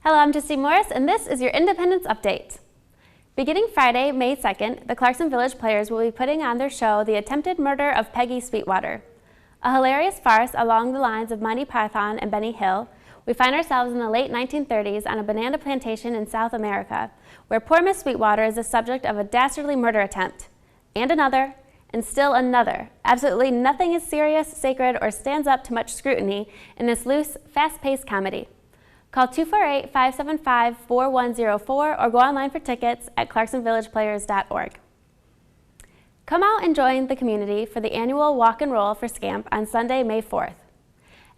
Hello, I'm Justine Morris, and this is your Independence Update. Beginning Friday, May 2nd, the Clarkston Village Players will be putting on their show, The Attempted Murder of Peggy Sweetwater. A hilarious farce along the lines of Monty Python and Benny Hill, we find ourselves in the late 1930s on a banana plantation in South America, where poor Miss Sweetwater is the subject of a dastardly murder attempt. And another, and still another. Absolutely nothing is serious, sacred, or stands up to much scrutiny in this loose, fast-paced comedy. Call 248-575-4104 or go online for tickets at clarksonvillageplayers.org. Come out and join the community for the annual Walk and Roll for Scamp on Sunday, May 4th.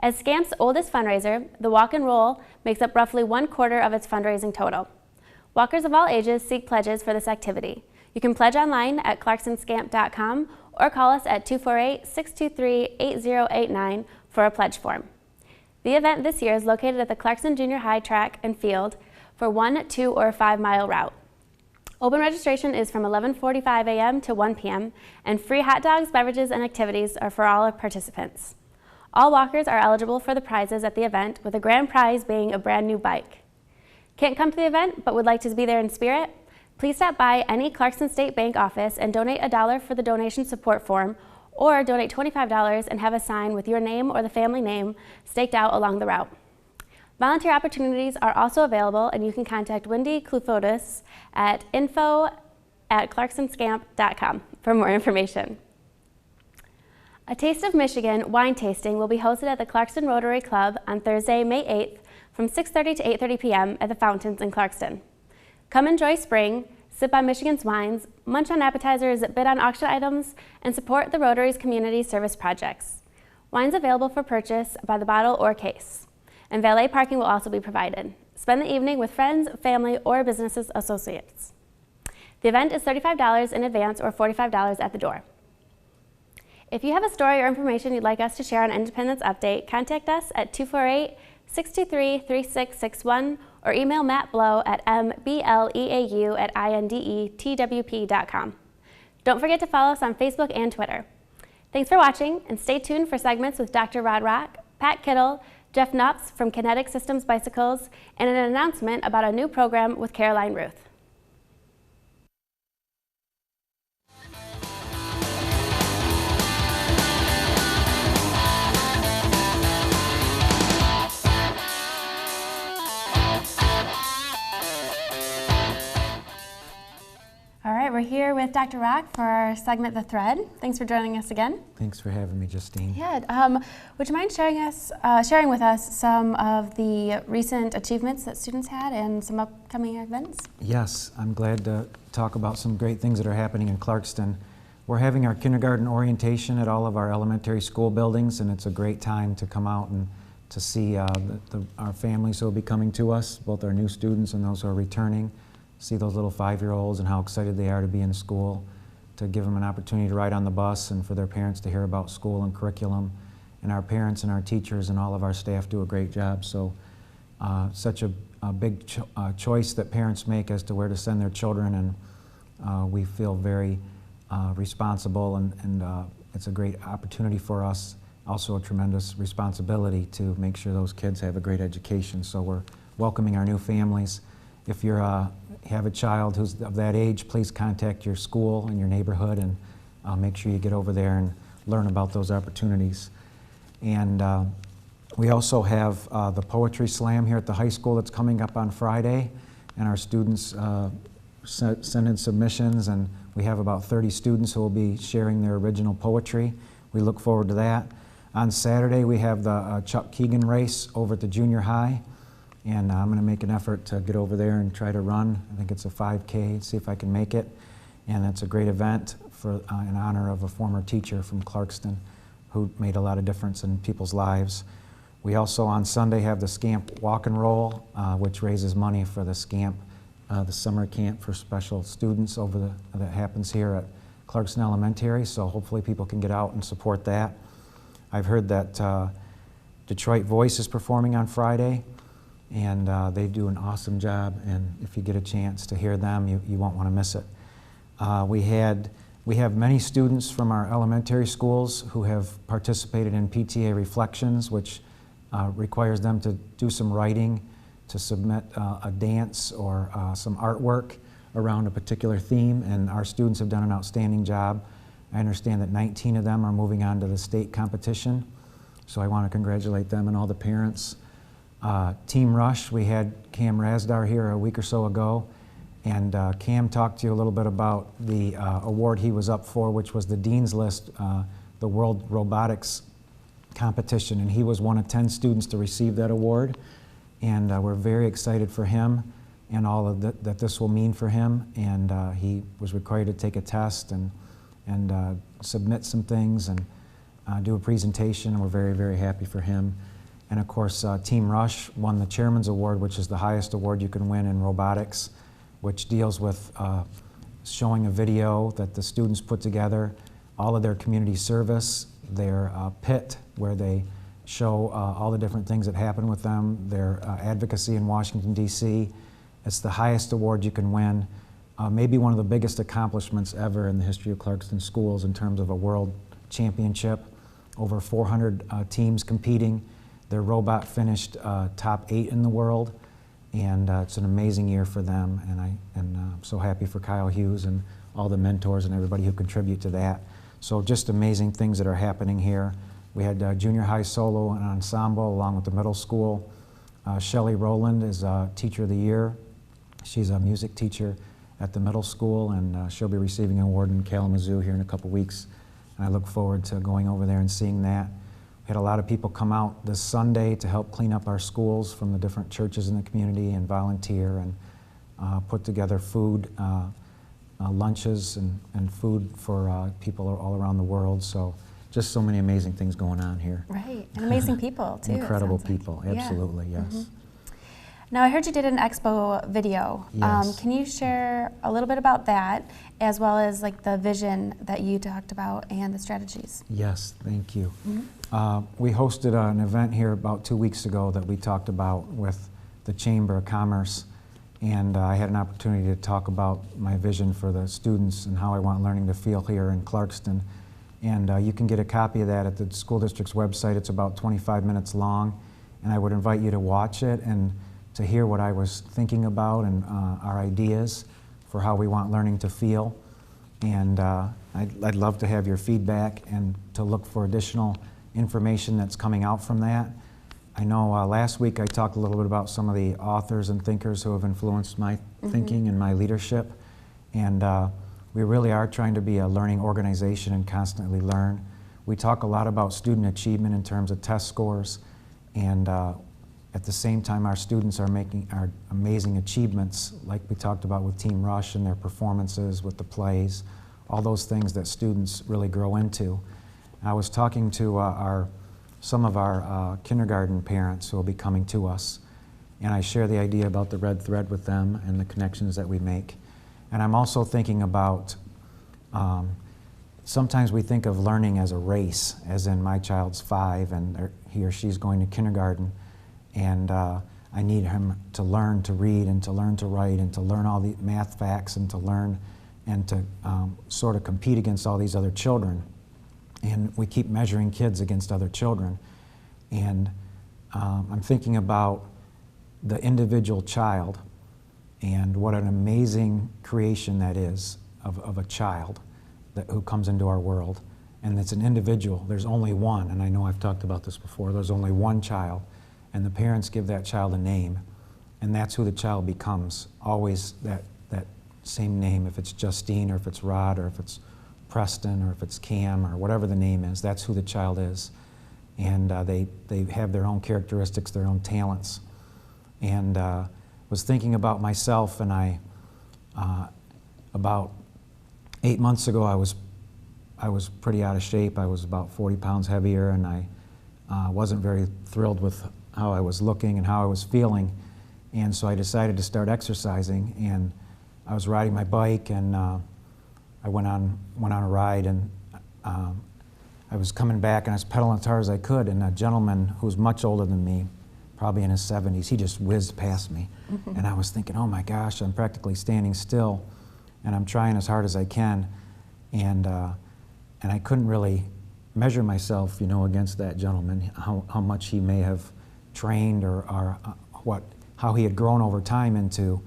As Scamp's oldest fundraiser, the Walk and Roll makes up roughly 1/4 of its fundraising total. Walkers of all ages seek pledges for this activity. You can pledge online at clarksonscamp.com or call us at 248-623-8089 for a pledge form. The event this year is located at the Clarkston Junior High track and field for 1, 2, or 5 mile route. Open registration is from 11:45 a.m. to 1 p.m. and free hot dogs, beverages, and activities are for all participants. All walkers are eligible for the prizes at the event, with a grand prize being a brand new bike. Can't come to the event but would like to be there in spirit? Please stop by any Clarkston State Bank office and donate $1 for the donation support form, or donate $25 and have a sign with your name or the family name staked out along the route. Volunteer opportunities are also available, and you can contact Wendy Clufotis at info@clarksonscamp.com for more information. A Taste of Michigan wine tasting will be hosted at the Clarkston Rotary Club on Thursday, May 8th from 6:30 to 8:30 p.m. at the Fountains in Clarkston. Come enjoy spring, sip on Michigan's wines, munch on appetizers, bid on auction items, and support the Rotary's community service projects. Wine's available for purchase by the bottle or case, and valet parking will also be provided. Spend the evening with friends, family, or business associates. The event is $35 in advance or $45 at the door. If you have a story or information you'd like us to share on Independence Update, contact us at 248-623-3661 or email Matt Blow at mbleau@indetwp.com. Don't forget to follow us on Facebook and Twitter. Thanks for watching, and stay tuned for segments with Dr. Rod Rock, Pat Kittle, Jeff Knopf from Kinetic Systems Bicycles, and an announcement about a new program with Caroline Ruth. All right, we're here with Dr. Rock for our segment, The Thread. Thanks for joining us again. Thanks for having me, Justine. Yeah, would you mind sharing with us some of the recent achievements that students had and some upcoming events? Yes, I'm glad to talk about some great things that are happening in Clarkston. We're having our kindergarten orientation at all of our elementary school buildings, and it's a great time to come out and to see our families who will be coming to us, both our new students and those who are returning. See those little 5-year-olds and how excited they are to be in school, to give them an opportunity to ride on the bus, and for their parents to hear about school and curriculum. And our parents and our teachers and all of our staff do a great job. So such a big choice that parents make as to where to send their children, and we feel very responsible, and it's a great opportunity for us, also a tremendous responsibility to make sure those kids have a great education. So we're welcoming our new families. If you have a child who's of that age, please contact your school and your neighborhood, and make sure you get over there and learn about those opportunities. And we also have the Poetry Slam here at the high school that's coming up on Friday, and our students send in submissions, and we have about 30 students who will be sharing their original poetry. We look forward to that. On Saturday, we have the Keygen Race over at the junior high. And I'm going to make an effort to get over there and try to run. I think it's a 5K, see if I can make it. And it's a great event for in honor of a former teacher from Clarkston who made a lot of difference in people's lives. We also on Sunday have the Scamp Walk and Roll, which raises money for the Scamp, the summer camp for special students that happens here at Clarkston Elementary. So hopefully people can get out and support that. I've heard that Detroit Voice is performing on Friday. And they do an awesome job, and if you get a chance to hear them, you won't want to miss it. We have many students from our elementary schools who have participated in PTA Reflections, which requires them to do some writing to submit a dance or some artwork around a particular theme, and our students have done an outstanding job. I understand that 19 of them are moving on to the state competition, so I want to congratulate them and all the parents. Team Rush, we had Cam Razdar here a week or so ago, and Cam talked to you a little bit about the award he was up for, which was the Dean's List, the World Robotics Competition, and he was one of 10 students to receive that award, and we're very excited for him and all of that this will mean for him, and he was required to take a test and submit some things and do a presentation, and we're very, very happy for him. And of course, Team Rush won the Chairman's Award, which is the highest award you can win in robotics, which deals with showing a video that the students put together, all of their community service, their pit, where they show all the different things that happen with them, their advocacy in Washington, D.C. It's the highest award you can win, maybe one of the biggest accomplishments ever in the history of Clarkston schools in terms of a world championship. Over 400 teams competing. Their robot finished top 8 in the world, and it's an amazing year for them, and I'm so happy for Kyle Hughes and all the mentors and everybody who contribute to that. So just amazing things that are happening here. We had junior high solo and ensemble along with the middle school. Shelley Rowland is Teacher of the Year. She's a music teacher at the middle school, and she'll be receiving an award in Kalamazoo here in a couple weeks. And I look forward to going over there and seeing that. We had a lot of people come out this Sunday to help clean up our schools from the different churches in the community and volunteer and put together food, lunches and food for people all around the world. So just so many amazing things going on here. Right, and amazing people too. Incredible people, like. absolutely, Yeah. yes. Mm-hmm. Now I heard you did an expo video. Yes. Can you share a little bit about that, as well as like the vision that you talked about and the strategies? Yes, thank you. Mm-hmm. We hosted an event here about 2 weeks ago that we talked about with the Chamber of Commerce, and I had an opportunity to talk about my vision for the students and how I want learning to feel here in Clarkston. And you can get a copy of that at the school district's website. It's about 25 minutes long, and I would invite you to watch it and to hear what I was thinking about and our ideas for how we want learning to feel. And I'd love to have your feedback and to look for additional information that's coming out from that. I know last week I talked a little bit about some of the authors and thinkers who have influenced my thinking and my leadership. And we really are trying to be a learning organization and constantly learn. We talk a lot about student achievement in terms of test scores, and at the same time, our students are making our amazing achievements, like we talked about with Team Rush and their performances with the plays, all those things that students really grow into. I was talking to some of our kindergarten parents who will be coming to us, and I share the idea about the red thread with them and the connections that we make. And I'm also thinking about, sometimes we think of learning as a race, as in my child's 5 and he or she's going to kindergarten, and I need him to learn to read and to learn to write and to learn all the math facts and to learn and to sort of compete against all these other children. And we keep measuring kids against other children. And I'm thinking about the individual child and what an amazing creation that is of a child who comes into our world. And it's an individual. There's only one, and I know I've talked about this before. There's only one child. And the parents give that child a name, and that's who the child becomes, always that same name, if it's Justine or if it's Rod or if it's Preston or if it's Cam or whatever the name is, that's who the child is. And they have their own characteristics, their own talents. And was thinking about myself, and about 8 months ago I was pretty out of shape. I was about 40 pounds heavier, and I wasn't very thrilled with how I was looking and how I was feeling. And so I decided to start exercising, and I was riding my bike, and I went on a ride, and I was coming back and I was pedaling as hard as I could, and a gentleman who was much older than me, probably in his 70s, he just whizzed past me. And I was thinking, oh my gosh, I'm practically standing still, and I'm trying as hard as I can, and I couldn't really measure myself, against that gentleman, how much he may have trained or what how he had grown over time into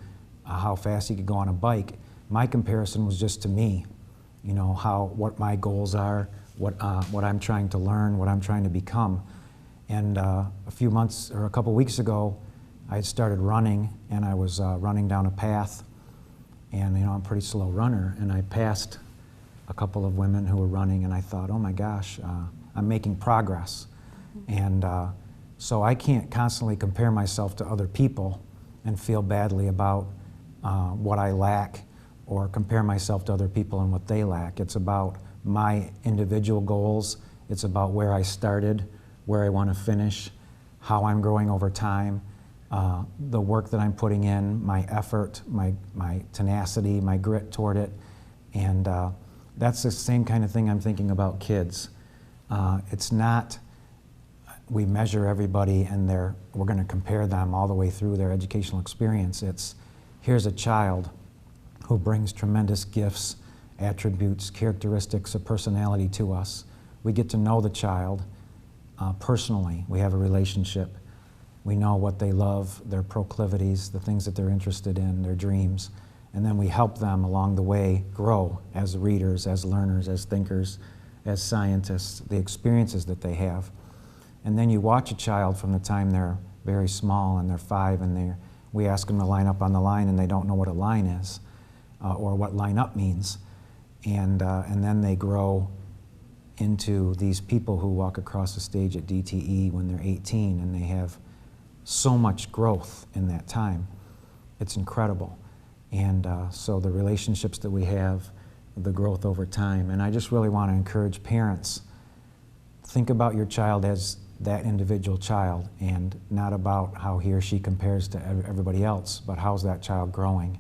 how fast he could go on a bike. My comparison was just to me, you know, what my goals are, what I'm trying to learn, what I'm trying to become. And a few months or a couple weeks ago, I had started running, and I was running down a path, and you know, I'm a pretty slow runner, and I passed a couple of women who were running, and I thought, oh my gosh, I'm making progress. And so I can't constantly compare myself to other people and feel badly about what I lack, or compare myself to other people and what they lack. It's about my individual goals. It's about where I started, where I want to finish, how I'm growing over time, the work that I'm putting in, my effort, my tenacity, my grit toward it. And that's the same kind of thing I'm thinking about kids. It's not we measure everybody and we're going to compare them all the way through their educational experience. It's here's a child who brings tremendous gifts, attributes, characteristics of personality to us. We get to know the child personally. We have a relationship. We know what they love, their proclivities, the things that they're interested in, their dreams. And then we help them along the way grow as readers, as learners, as thinkers, as scientists, the experiences that they have. And then you watch a child from the time they're very small and they're 5 and we ask them to line up on the line and they don't know what a line is or what line up means. And then they grow into these people who walk across the stage at DTE when they're 18 and they have so much growth in that time. It's incredible. And so the relationships that we have, the growth over time. And I just really want to encourage parents, think about your child as that individual child and not about how he or she compares to everybody else, but how's that child growing?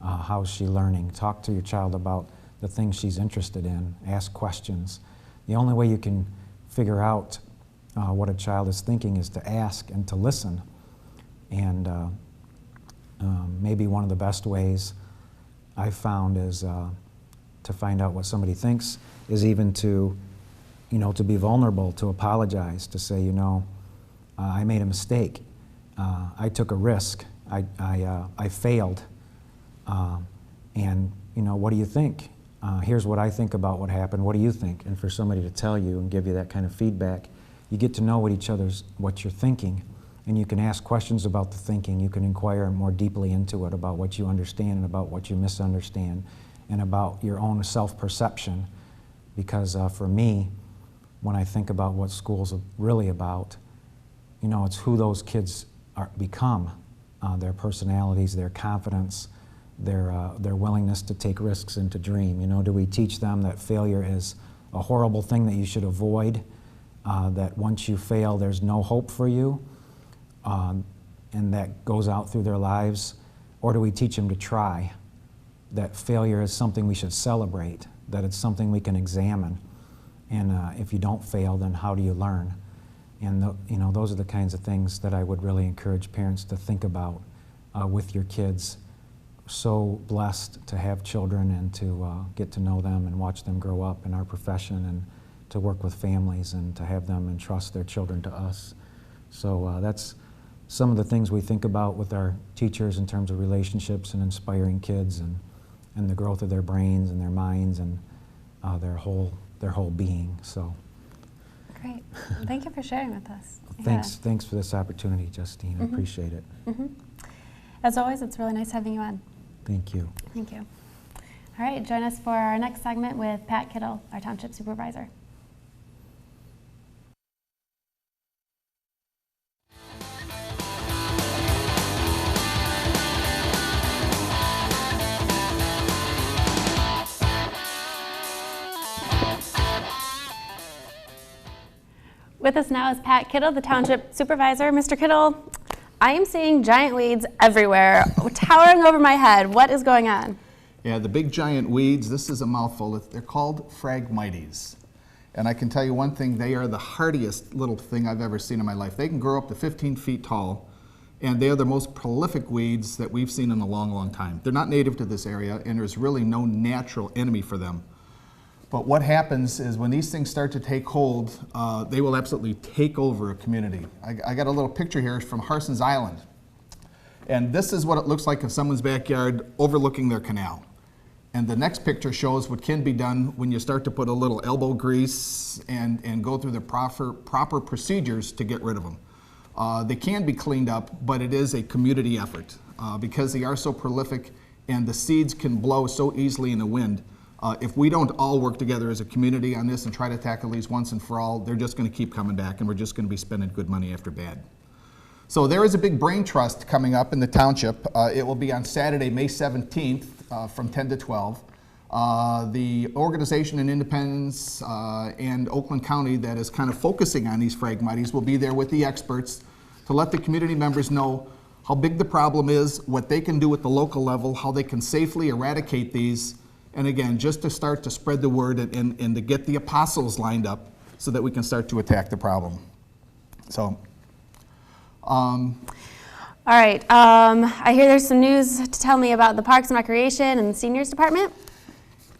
How's she learning? Talk to your child about the things she's interested in. Ask questions. The only way you can figure out what a child is thinking is to ask and to listen. And maybe one of the best ways I've found is to find out what somebody thinks is even to be vulnerable, to apologize, to say, I made a mistake. I took a risk. I failed. And what do you think? Here's what I think about what happened. What do you think? And for somebody to tell you and give you that kind of feedback, you get to know what you're thinking, and you can ask questions about the thinking. You can inquire more deeply into it, about what you understand and about what you misunderstand, and about your own self-perception. Because for me, when I think about what school's really about, it's who those kids become, their personalities, their confidence, their willingness to take risks and to dream. Do we teach them that failure is a horrible thing that you should avoid, that once you fail there's no hope for you, and that goes out through their lives? Or do we teach them to try, that failure is something we should celebrate, that it's something we can examine, and if you don't fail, then how do you learn? And those are the kinds of things that I would really encourage parents to think about with your kids. So blessed to have children and to get to know them and watch them grow up in our profession, and to work with families and to have them entrust their children to us. So that's some of the things we think about with our teachers in terms of relationships and inspiring kids and the growth of their brains and their minds and their whole being. So great. Thank you for sharing with us. Thanks for this opportunity, Justine. I appreciate it. As always, it's really nice having you on. Thank you. Thank you. All right, join us for our next segment with Pat Kittle, our Township Supervisor. With us now is Pat Kittle, the Township Supervisor. Mr. Kittle, I am seeing giant weeds everywhere, towering over my head. What is going on? Yeah, the big giant weeds, this is a mouthful. They're called Phragmites. And I can tell you one thing, they are the hardiest little thing I've ever seen in my life. They can grow up to 15 feet tall, and they are the most prolific weeds that we've seen in a long, long time. They're not native to this area, and there's really no natural enemy for them. But what happens is when these things start to take hold, they will absolutely take over a community. I got a little picture here from Harson's Island. And this is what it looks like in someone's backyard overlooking their canal. And the next picture shows what can be done when you start to put a little elbow grease and go through the proper procedures to get rid of them. They can be cleaned up, but it is a community effort because they are so prolific and the seeds can blow so easily in the wind. If we don't all work together as a community on this and try to tackle these once and for all, they're just going to keep coming back and we're just going to be spending good money after bad. So there is a big brain trust coming up in the township. It will be on Saturday, May 17th from 10 to 12. The organization in Independence and Oakland County that is kind of focusing on these Phragmites will be there with the experts to let the community members know how big the problem is, what they can do at the local level, how they can safely eradicate these, and again, just to start to spread the word and to get the apostles lined up so that we can start to attack the problem. So. All right, I hear there's some news to tell me about the Parks and Recreation and the Seniors Department.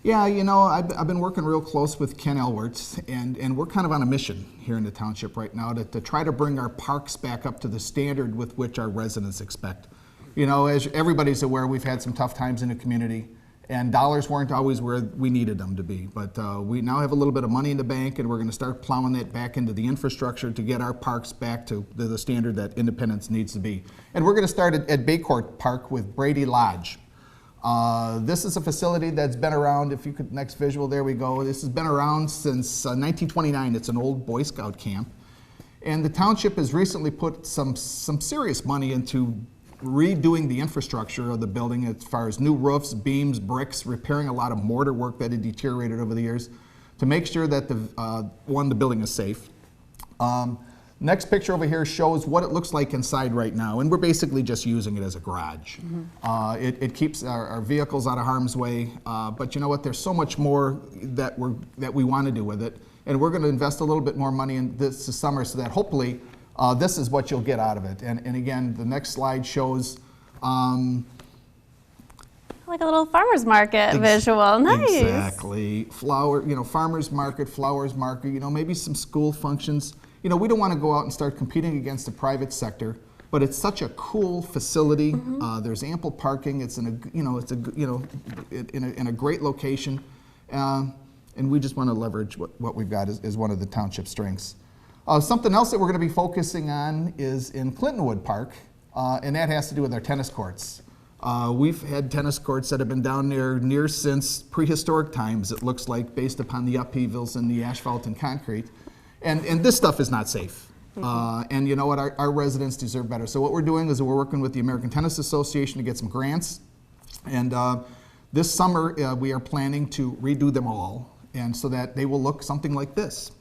Yeah, you know, I've been working real close with Ken Elwerts, and we're kind of on a mission here in the township right now to try to bring our parks back up to the standard with which our residents expect. You know, as everybody's aware, we've had some tough times in the community, and dollars weren't always where we needed them to be. But we now have a little bit of money in the bank, and we're going to start plowing that back into the infrastructure to get our parks back to the standard that Independence needs to be. And we're going to start at Baycourt Park with Brady Lodge. This is a facility that's been around, if you could, next visual, there we go. This has been around since 1929. It's an old Boy Scout camp. And the township has recently put some serious money into redoing the infrastructure of the building as far as new roofs, beams, bricks, repairing a lot of mortar work that had deteriorated over the years to make sure that the building is safe. Next picture over here shows what it looks like inside right now, and we're basically just using it as a garage. Mm-hmm. It keeps our vehicles out of harm's way, but you know what? There's so much more that we want to do with it, and we're going to invest a little bit more money in this summer so that hopefully this is what you'll get out of it. And again, the next slide shows like a little farmer's market visual. Nice. Exactly. Farmer's market, flowers market, maybe some school functions. We don't want to go out and start competing against the private sector, but it's such a cool facility. Mm-hmm. There's ample parking. It's in a great location, and we just want to leverage what we've got is one of the township strengths. Something else that we're going to be focusing on is in Clintonwood Park, and that has to do with our tennis courts. We've had tennis courts that have been down there near since prehistoric times, it looks like, based upon the upheavals and the asphalt and concrete. And this stuff is not safe. Mm-hmm. And you know what? Our residents deserve better. So what we're doing is we're working with the American Tennis Association to get some grants. And this summer, we are planning to redo them all, and so that they will look something like this.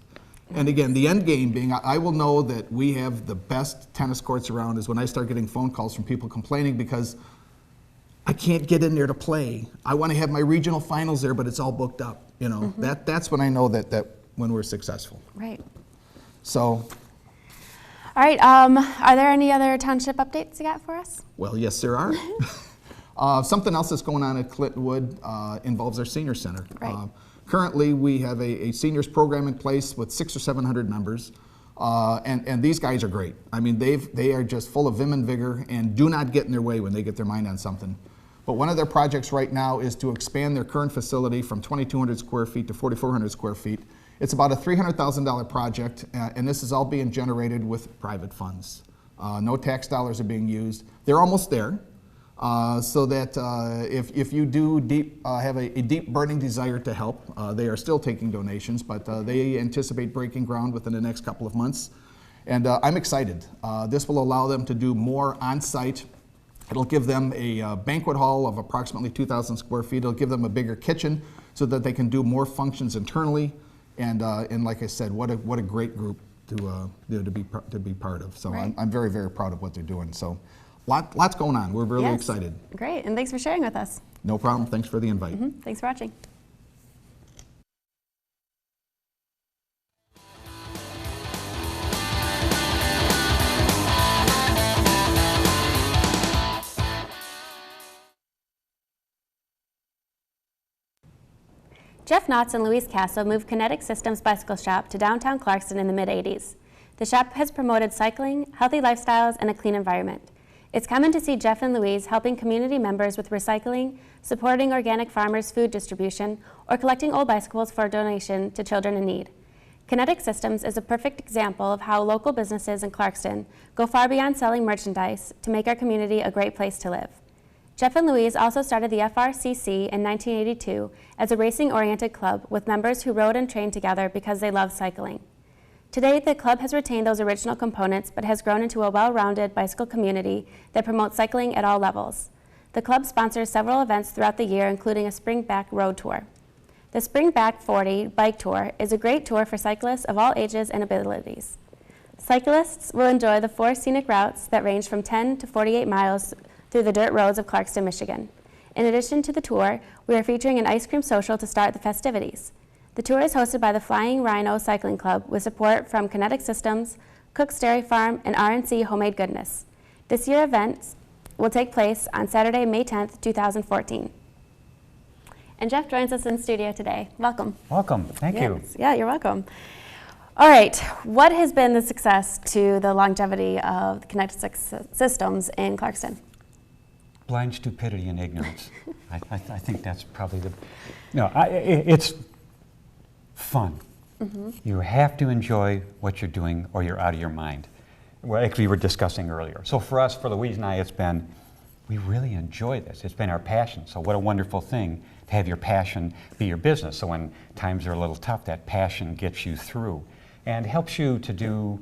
And again, the end game being, I will know that we have the best tennis courts around is when I start getting phone calls from people complaining because I can't get in there to play. I want to have my regional finals there, but it's all booked up. Mm-hmm. That's when I know that when we're successful. Right. So. All right, are there any other township updates you got for us? Well, yes, there are. Something else that's going on at Clintonwood involves our senior center. Right. Currently, we have a seniors program in place with 600 or 700 members, and these guys are great. I mean, they are just full of vim and vigor and do not get in their way when they get their mind on something. But one of their projects right now is to expand their current facility from 2,200 square feet to 4,400 square feet. It's about a $300,000 project, and this is all being generated with private funds. No tax dollars are being used. They're almost there, so that if you do have a deep burning desire to help, they are still taking donations, but they anticipate breaking ground within the next couple of months. And I'm excited. This will allow them to do more on-site. It'll give them a banquet hall of approximately 2,000 square feet. It'll give them a bigger kitchen so that they can do more functions internally. And like I said, what a great group to be part of. So right. I'm very, very proud of what they're doing. So lots going on. We're really excited. Great, and thanks for sharing with us. No problem. Thanks for the invite. Mm-hmm. Thanks for watching. Jeff Knotts and Louise Castle moved Kinetic Systems Bicycle Shop to downtown Clarkston in the mid-'80s. The shop has promoted cycling, healthy lifestyles, and a clean environment. It's common to see Jeff and Louise helping community members with recycling, supporting organic farmers' food distribution, or collecting old bicycles for donation to children in need. Kinetic Systems is a perfect example of how local businesses in Clarkston go far beyond selling merchandise to make our community a great place to live. Jeff and Louise also started the FRCC in 1982 as a racing-oriented club with members who rode and trained together because they loved cycling. Today, the club has retained those original components but has grown into a well-rounded bicycle community that promotes cycling at all levels. The club sponsors several events throughout the year, including a Springback Road Tour. The Springback 40 Bike Tour is a great tour for cyclists of all ages and abilities. Cyclists will enjoy the 4 scenic routes that range from 10 to 48 miles through the dirt roads of Clarkston, Michigan. In addition to the tour, we are featuring an ice cream social to start the festivities. The tour is hosted by the Flying Rhino Cycling Club with support from Kinetic Systems, Cook's Dairy Farm, and RNC Homemade Goodness. This year's events will take place on Saturday, May 10th, 2014. And Jeff joins us in studio today. Welcome. Welcome. Thank you. Yeah, you're welcome. All right, what has been the success to the longevity of Kinetic Systems in Clarkston? Blind stupidity and ignorance. I think that's probably the. No, it's fun. Mm-hmm. You have to enjoy what you're doing, or you're out of your mind. Well, actually, we were discussing earlier. So for us, for Louise and I, it's been, we really enjoy this. It's been our passion. So what a wonderful thing to have your passion be your business. So when times are a little tough, that passion gets you through and helps you to do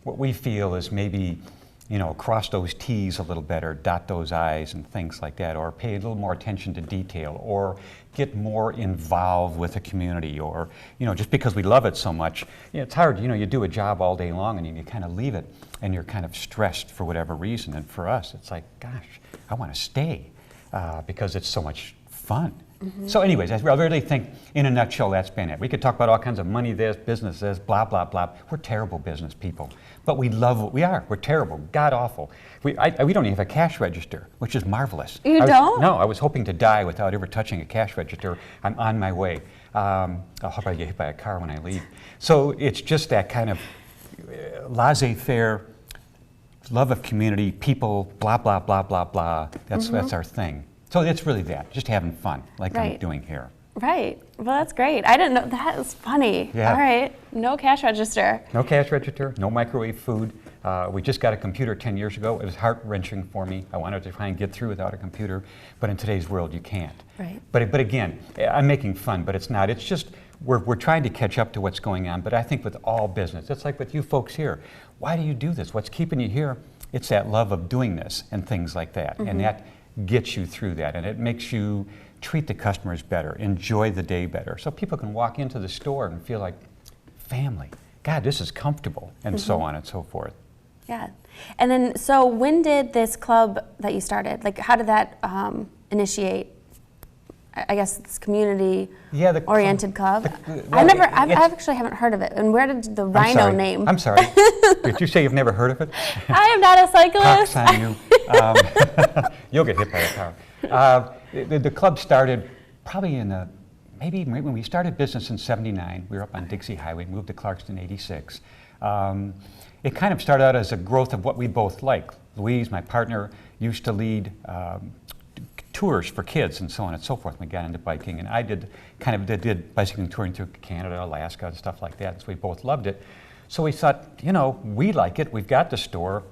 what we feel is maybe, you know, cross those T's a little better, dot those I's and things like that, or pay a little more attention to detail, or get more involved with the community, or, you know, just because we love it so much, you know, it's hard, you know, you do a job all day long and you kind of leave it and you're kind of stressed for whatever reason. And for us, it's like, gosh, I want to stay because it's so much fun. Mm-hmm. So anyways, I really think, in a nutshell, that's been it. We could talk about all kinds of money this, business this, blah, blah, blah. We're terrible business people, but we love what we are. We're terrible, god-awful. We don't even have a cash register, which is marvelous. You don't? No, I was hoping to die without ever touching a cash register. I'm on my way. I'll hope I get hit by a car when I leave. So it's just that kind of laissez-faire, love of community, people, blah, blah, blah, blah, blah. That's our thing. So it's really that, just having fun, like Right. I'm doing here. Right. Well, that's great. I didn't know. That was funny. Yeah. All right. No cash register. No cash register, no microwave food. We just got a computer 10 years ago. It was heart-wrenching for me. I wanted to try and get through without a computer, but in today's world, you can't. Right. But again, I'm making fun, but it's not. It's just, we're trying to catch up to what's going on, but I think with all business, it's like with you folks here. Why do you do this? What's keeping you here? It's that love of doing this and things like that. Mm-hmm. And that gets you through that, and it makes you treat the customers better, enjoy the day better, so people can walk into the store and feel like family. God, this is comfortable, and so on and so forth. Yeah. And then, so when did this club that you started, like, how did that initiate? I guess this community-oriented club. I actually haven't heard of it. And where did the Rhino name? I'm sorry. Did you say you've never heard of it? I am not a cyclist. Pox on you. You'll get hit by a car. The club started probably in maybe when we started business in '79. We were up on Dixie Highway, moved to Clarkston in '86. It kind of started out as a growth of what we both like. Louise, my partner, used to lead tours for kids and so on and so forth. We got into biking, and I did bicycling touring through Canada, Alaska, and stuff like that. So we both loved it. So we thought, you know, we like it. We've got the store.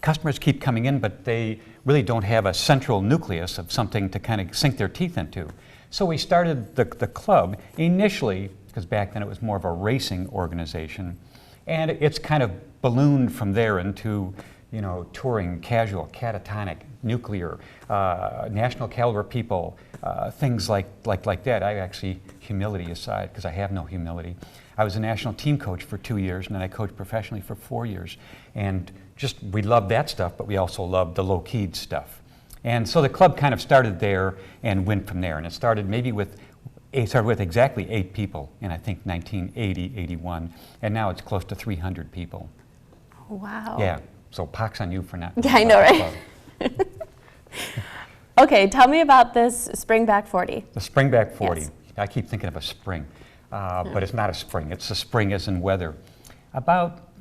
Customers keep coming in, but they really don't have a central nucleus of something to kind of sink their teeth into. So we started the club initially, because back then it was more of a racing organization, and it's kind of ballooned from there into, you know, touring, casual, catatonic, nuclear, national caliber people, things like that. I actually, humility aside, because I have no humility, I was a national team coach for 2 years, and then I coached professionally for 4 years. And just, we loved that stuff, but we also loved the low-keyed stuff. And so the club kind of started there and went from there. And it started with exactly 8 people in, I think, 1980, 81. And now it's close to 300 people. Wow. Yeah. So pox on you for not. Yeah, I know, right? Okay, tell me about this Springback 40. The Springback 40. Yes. I keep thinking of a spring, but it's not a spring. It's a spring as in weather.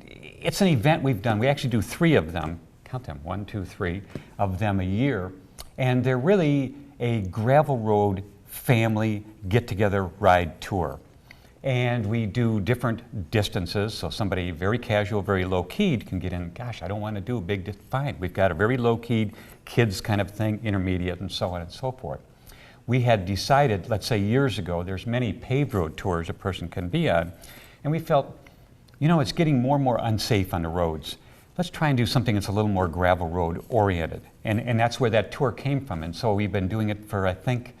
It's an event we've done. We actually do 3 of them, count them, 1, 2, 3 of them a year. And they're really a gravel road family get-together ride tour. And we do different distances, so somebody very casual, very low-keyed can get in, gosh, I don't want to do a big, fine. We've got a very low-keyed kids kind of thing, intermediate, and so on and so forth. We had decided, let's say years ago, there's many paved road tours a person can be on, and we felt, you know, it's getting more and more unsafe on the roads. Let's try and do something that's a little more gravel road oriented. And that's where that tour came from. And so we've been doing it for, I think,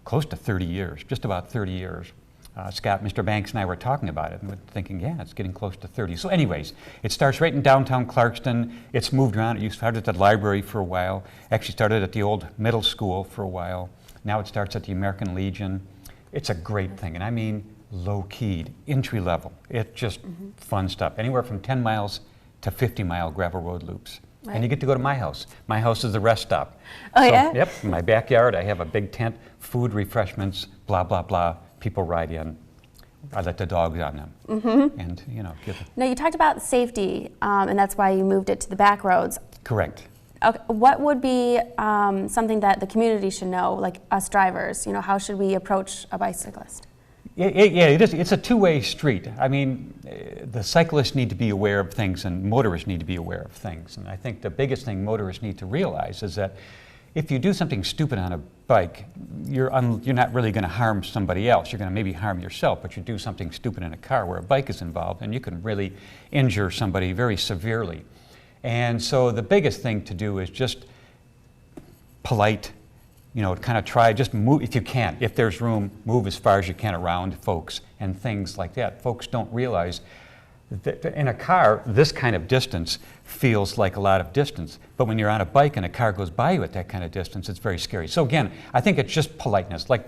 close to 30 years, just about 30 years. Scott, Mr. Banks and I were talking about it and we're thinking, yeah, it's getting close to 30. So anyways, it starts right in downtown Clarkston. It's moved around. It started at the library for a while. Actually started at the old middle school for a while. Now it starts at the American Legion. It's a great thing. And I mean low-keyed, entry level. It's just fun stuff. Anywhere from 10 miles to 50-mile gravel road loops. Right. And you get to go to my house. My house is the rest stop. Oh, so, yeah? Yep, in my backyard, I have a big tent, food, refreshments, blah, blah, blah. People ride in. I let the dogs on them. And, you know, give it. Now, you talked about safety, and that's why you moved it to the back roads. Correct. Okay, what would be something that the community should know, like us drivers? You know, how should we approach a bicyclist? Yeah, it is. It's a two-way street. I mean, the cyclists need to be aware of things and motorists need to be aware of things. And I think the biggest thing motorists need to realize is that if you do something stupid on a bike, you're not really going to harm somebody else. You're going to maybe harm yourself, but you do something stupid in a car where a bike is involved and you can really injure somebody very severely. And so the biggest thing to do is just polite, you know, kind of try, just move, if you can, if there's room, move as far as you can around folks and things like that. Folks don't realize that in a car, this kind of distance feels like a lot of distance. But when you're on a bike and a car goes by you at that kind of distance, it's very scary. So again, I think it's just politeness, like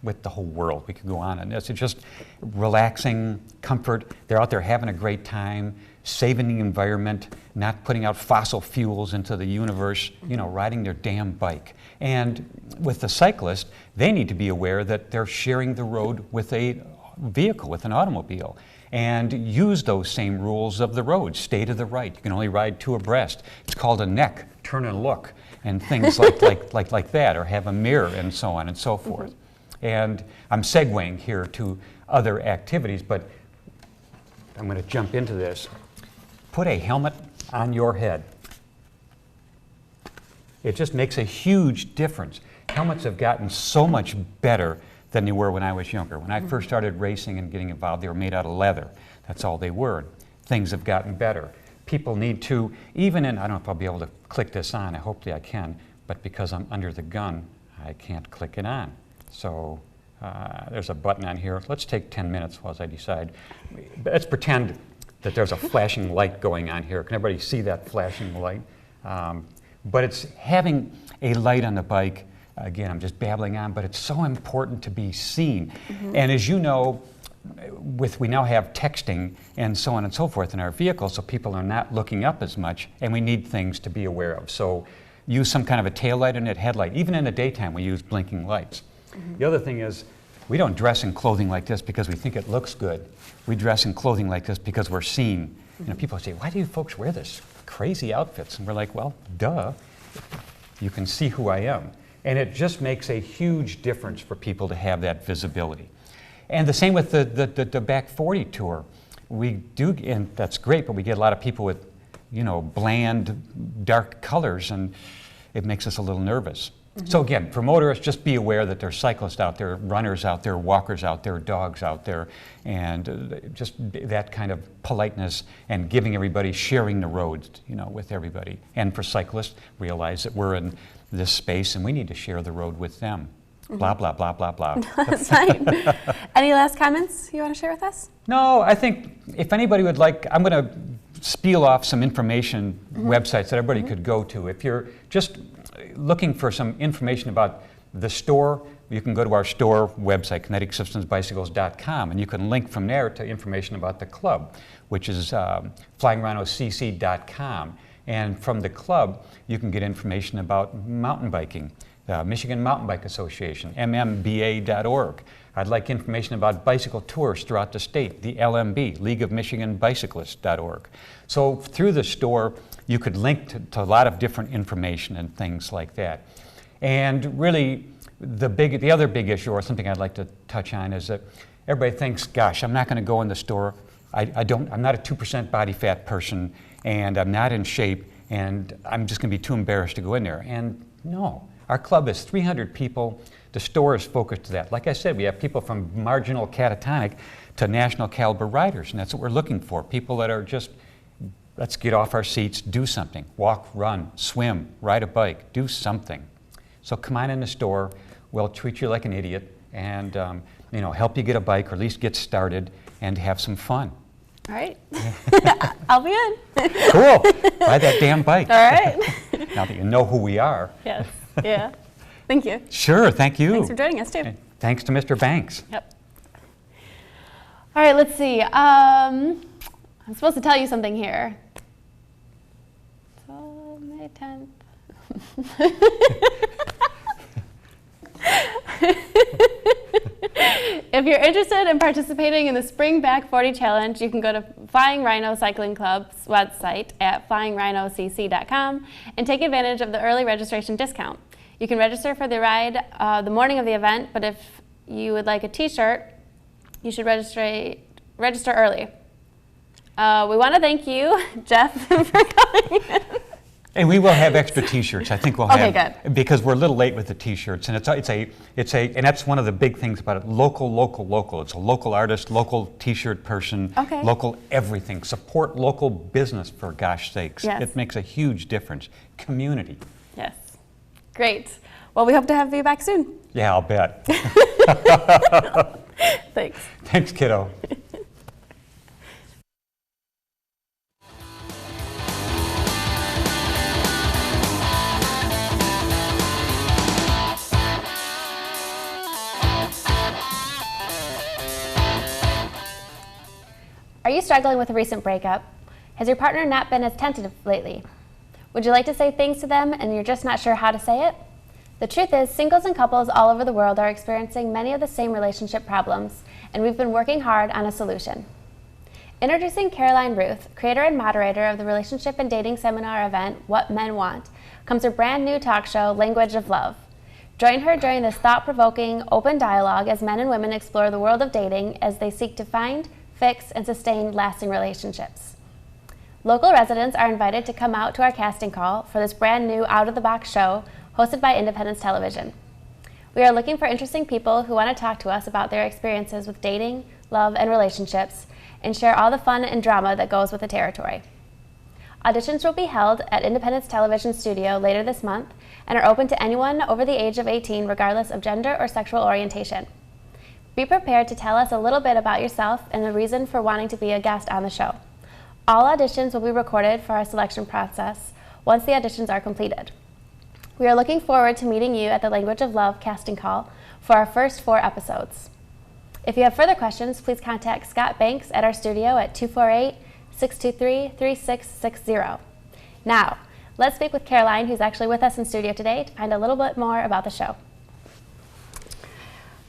with the whole world. We could go on and this. It's just relaxing, comfort. They're out there having a great time, saving the environment, not putting out fossil fuels into the universe, you know, riding their damn bike. And with the cyclist, they need to be aware that they're sharing the road with a vehicle, with an automobile, and use those same rules of the road. Stay to the right. You can only ride two abreast. It's called a neck, turn and look, and things like that, or have a mirror and so on and so forth. And I'm segueing here to other activities, but I'm going to jump into this. Put a helmet on your head. It just makes a huge difference. Helmets have gotten so much better than they were when I was younger. When I first started racing and getting involved, they were made out of leather. That's all they were. Things have gotten better. People need to, even in, I don't know if I'll be able to click this on, hopefully I can, but because I'm under the gun, I can't click it on. So there's a button on here. Let's take 10 minutes while I decide. Let's pretend that there's a flashing light going on here. Can everybody see that flashing light? But it's having a light on the bike. Again, I'm just babbling on, but it's so important to be seen. And as you know, we now have texting and so on and so forth in our vehicles, so people are not looking up as much, and we need things to be aware of. So use some kind of a tail light and a headlight. Even in the daytime, we use blinking lights. The other thing is, we don't dress in clothing like this because we think it looks good. We dress in clothing like this because we're seen. You know, people say, why do you folks wear this crazy outfits? And we're like, well, duh. You can see who I am. And it just makes a huge difference for people to have that visibility. And the same with the back 40 tour. We do, and that's great, but we get a lot of people with, you know, bland, dark colors, and it makes us a little nervous. So again, for motorists, just be aware that there's cyclists out there, runners out there, walkers out there, dogs out there, and just that kind of politeness and giving everybody, sharing the roads, you know, with everybody. And for cyclists, realize that we're in this space and we need to share the road with them. Blah, blah, blah, blah, blah. That's fine. Any last comments you want to share with us? No, I think if anybody would like, I'm going to spiel off some information websites that everybody could go to. If you're just looking for some information about the store, you can go to our store website, kineticsystemsbicycles.com, and you can link from there to information about the club, which is flyingrhinocc.com. And from the club, you can get information about mountain biking, the Michigan Mountain Bike Association, mmba.org. I'd like information about bicycle tours throughout the state, the LMB, League of Michigan Bicyclists.org. So through the store, you could link to a lot of different information and things like that. And really, the other big issue, or something I'd like to touch on, is that everybody thinks, gosh, I'm not going to go in the store. I'm not a 2% body fat person, and I'm not in shape, and I'm just going to be too embarrassed to go in there. And no, our club is 300 people. The store is focused to that. Like I said, we have people from marginal catatonic to national caliber riders, and that's what we're looking for. People that are just, let's get off our seats, do something. Walk, run, swim, ride a bike, do something. So come on in the store. We'll treat you like an idiot and help you get a bike, or at least get started and have some fun. All right. I'll be in. Cool. Ride that damn bike. All right. Now that you know who we are. Yes. Yeah. Thank you. Sure. Thank you. Thanks for joining us, too. And thanks to Mr. Banks. Yep. All right, let's see. I'm supposed to tell you something here. So, May 10th. If you're interested in participating in the Spring Back 40 Challenge, you can go to Flying Rhino Cycling Club's website at flyingrhinocc.com and take advantage of the early registration discount. You can register for the ride the morning of the event, but if you would like a t-shirt, you should register early. We want to thank you, Jeff, for coming in. And we will have extra T-shirts. I think we'll have, good. because we're a little late with the T-shirts, and and that's one of the big things about it. Local, local, local. It's a local artist, local T-shirt person, local everything. Support local business, for gosh sakes. Yes. It makes a huge difference. Community. Yes. Great. Well, we hope to have you back soon. Yeah, I'll bet. Thanks. Thanks, kiddo. Are you struggling with a recent breakup? Has your partner not been as tentative lately? Would you like to say things to them and you're just not sure how to say it? The truth is, singles and couples all over the world are experiencing many of the same relationship problems, and we've been working hard on a solution. Introducing Caroline Ruth, creator and moderator of the relationship and dating seminar event, What Men Want, comes her brand new talk show, Language of Love. Join her during this thought-provoking, open dialogue as men and women explore the world of dating as they seek to find, fix, and sustain lasting relationships. Local residents are invited to come out to our casting call for this brand new out-of-the-box show hosted by Independence Television. We are looking for interesting people who want to talk to us about their experiences with dating, love, and relationships, and share all the fun and drama that goes with the territory. Auditions will be held at Independence Television Studio later this month and are open to anyone over the age of 18 regardless of gender or sexual orientation. Be prepared to tell us a little bit about yourself and the reason for wanting to be a guest on the show. All auditions will be recorded for our selection process once the auditions are completed. We are looking forward to meeting you at the Language of Love casting call for our first 4 episodes. If you have further questions, please contact Scott Banks at our studio at 248-623-3660. Now, let's speak with Caroline, who's actually with us in studio today, to find a little bit more about the show.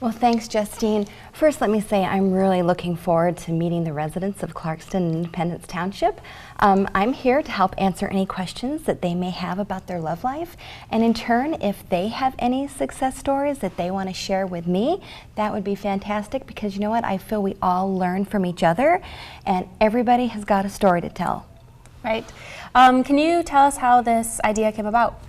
Well, thanks, Justine. First, let me say I'm really looking forward to meeting the residents of Clarkston and Independence Township. I'm here to help answer any questions that they may have about their love life. And in turn, if they have any success stories that they want to share with me, that would be fantastic, because you know what? I feel we all learn from each other, and everybody has got a story to tell. Right. Can you tell us how this idea came about?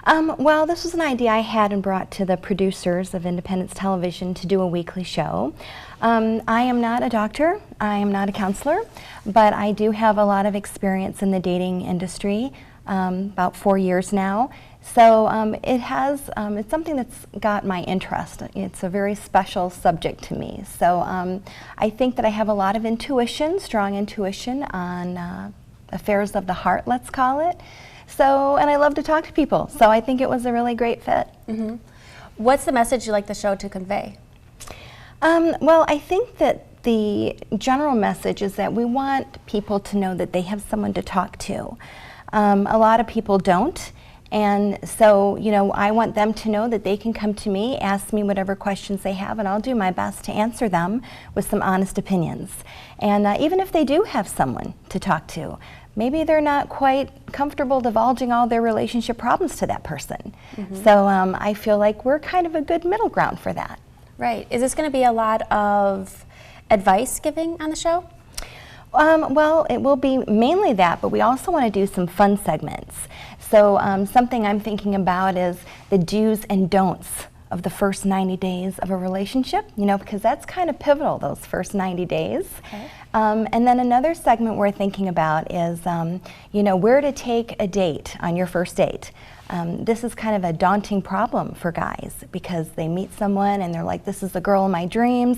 Well, this was an idea I had and brought to the producers of Independence Television to do a weekly show. I am not a doctor, I am not a counselor, but I do have a lot of experience in the dating industry, about 4 years now. So it's something that's got my interest. It's a very special subject to me. So I think that I have a lot of intuition, strong intuition on affairs of the heart, let's call it. So, and I love to talk to people, so I think it was a really great fit. Mm-hmm. What's the message you'd like the show to convey? Well, I think that the general message is that we want people to know that they have someone to talk to. A lot of people don't, And so, you know, I want them to know that they can come to me, ask me whatever questions they have, and I'll do my best to answer them with some honest opinions. And even if they do have someone to talk to, maybe they're not quite comfortable divulging all their relationship problems to that person. So I feel like we're kind of a good middle ground for that. Right. Is this going to be a lot of advice giving on the show? Well, it will be mainly that, but we also want to do some fun segments. So something I'm thinking about is the do's and don'ts of the first 90 days of a relationship, you know, because that's kind of pivotal, those first 90 days. Okay. And then another segment we're thinking about is, you know, where to take a date on your first date. This is kind of a daunting problem for guys because they meet someone and they're like, this is the girl of my dreams.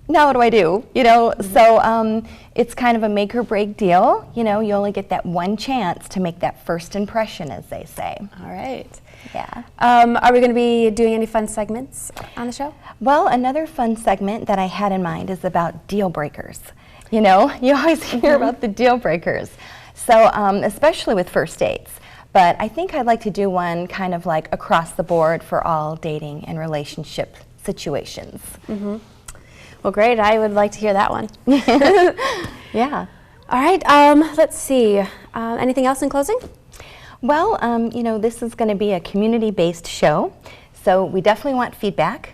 Now what do I do? You know, so it's kind of a make or break deal. You know, you only get that one chance to make that first impression, as they say. All right. Yeah. Are we going to be doing any fun segments on the show? Well, another fun segment that I had in mind is about deal breakers. You know, you always hear about the deal breakers. So, especially with first dates. But I think I'd like to do one kind of like across the board for all dating and relationship situations. Well, great. I would like to hear that one. Yeah. All right. Let's see. Anything else in closing? Well, you know, this is going to be a community-based show, so we definitely want feedback.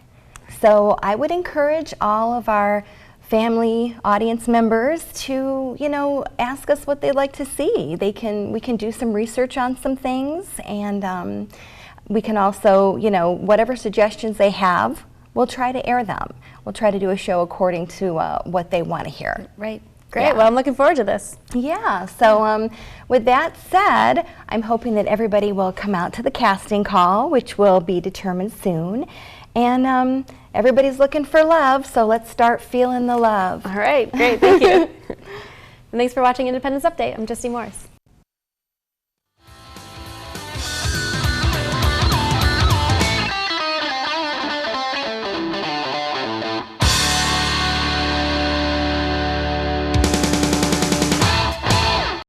So I would encourage all of our family audience members to, you know, ask us what they'd like to see. We can do some research on some things, and we can also, you know, whatever suggestions they have, we'll try to air them. We'll try to do a show according to what they want to hear. Right. Great. Yeah. Well, I'm looking forward to this. Yeah, so with that said, I'm hoping that everybody will come out to the casting call, which will be determined soon. And everybody's looking for love, so let's start feeling the love. All right. Great. Thank you. And thanks for watching Independence Update. I'm Justine Morris.